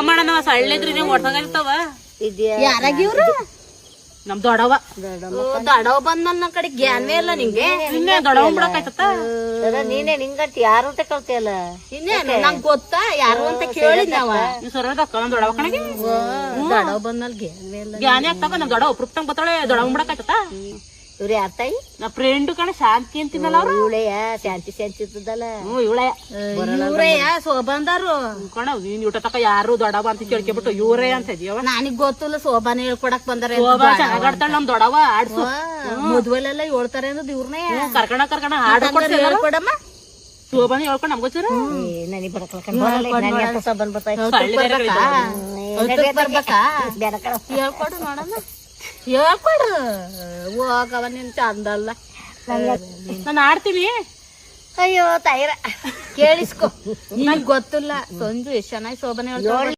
ಮಾಡೋಣ ಸಳ್ಳಿದ್ರಿ ನೀವು ಹೊಡ್ಸಂಗಿರ್ತಾವ ಯಾರಾಗಿವ್ರು ನಮ್ ದೊಡವ ದಡವ ಬಂದ್ ನನ್ ಕಡೆ ಜ್ಞಾನವೇ ಇಲ್ಲ ನಿಂಗೆ ಇನ್ನೇ ದೊಡವ ಬಿಡಕಾಯ್ತತ್ತ ನೀನೆ ನಿಂಗಂತ ಯಾರು ಅಂತ ಕಳ್ತಿಯಲ್ಲ ಇನ್ನೇನು ನಂಗ್ ಗೊತ್ತಾ ಯಾರು ಅಂತ ಕೇಳಿದ್ನವ ನೀವ್ ಸರದಕ್ಕ ನಮ್ ದೊಡವ ಕಣಗೆ ದಡವ ಬಂದ್ಮೇಲೆ ಜ್ಞಾನವೇ ಇಲ್ಲ ಜ್ಞಾನಿ ಆಗ್ತಾಗ ನಮ್ ದೊಡವ ಉಪ್ರಕ್ತಂಗ್ ಬತ್ತಾಳೆ ದೊಡವ ಬಿಡಕಾಯ್ತತ್ತ ಇವ್ರು ಯಾರ ತಾಯಿ ನಾ ಫ್ರೆಂಡ್ ಕಣ ಶಾಂತಿ ಅಂತಿನಲ್ಲ ಅವ್ರು ಇವಳೆಯ ಶಾಂತಿ ಶಾಂತಿ ಇರ್ತದಲ್ಲ ಇವಳೆ ಇವ್ರೆಯ ಸೋಬಂದಾರು ಕಣ ನೀನ್ ಊಟ ತಕ ಯಾರು ದೊಡವ ಅಂತ ಕೇಳ್ಕೊಬಿಟ್ಟು ಇವ್ರೇ ಅಂತ ಇದೀಯವ ನನಗ್ ಗೊತ್ತಿಲ್ಲ ಶೋಭಾನ ಹೇಳ್ಕೊಡಕ್ ಬಂದಾರೆ ಚೆನ್ನಾಗ್ ಆಡ್ತಾಳ ನಮ್ ದೊಡವ ಆಡ್ಸು ಮದ್ವೆಲೆಲ್ಲ ಹೇಳ್ತಾರೆ ಅನ್ನೋದು ಇವ್ರನ್ನೇ ಕರ್ಕಣ ಹಾಡ್ಕೊಡ್ತೀವಿ ಹೇಳ್ಕೊಡಮ್ಮ ಶೋಭಾನ ಹೇಳ್ಕೊಂಡು ನಮ್ಗೋಚರ ನನಗೆ ಬಡಕಲ್ಲ ಸಬನ್ ಬರ್ತಾಯ್ತು ಬರ್ಬೇಕಾ ಬೇಡ ಕಣ ಹೇಳ್ಕೊಡು ನೋಡಮ್ಮ ಹೇಳ್ಕೊಡು ಹೋಗವ ನಿನ್ ಚಂದ ಅಲ್ಲ ನಾನು ಆಡ್ತೀನಿ ಅಯ್ಯೋ ತಾಯಿರ ಕೇಳಿಸ್ಕೊ ನಿನಗ್ ಗೊತ್ತಿಲ್ಲ ಸಂಜು ಎಷ್ಟ್ ಚೆನ್ನಾಗಿ ಶೋಭನೆ ಹೇಳ್ತಾಳೆ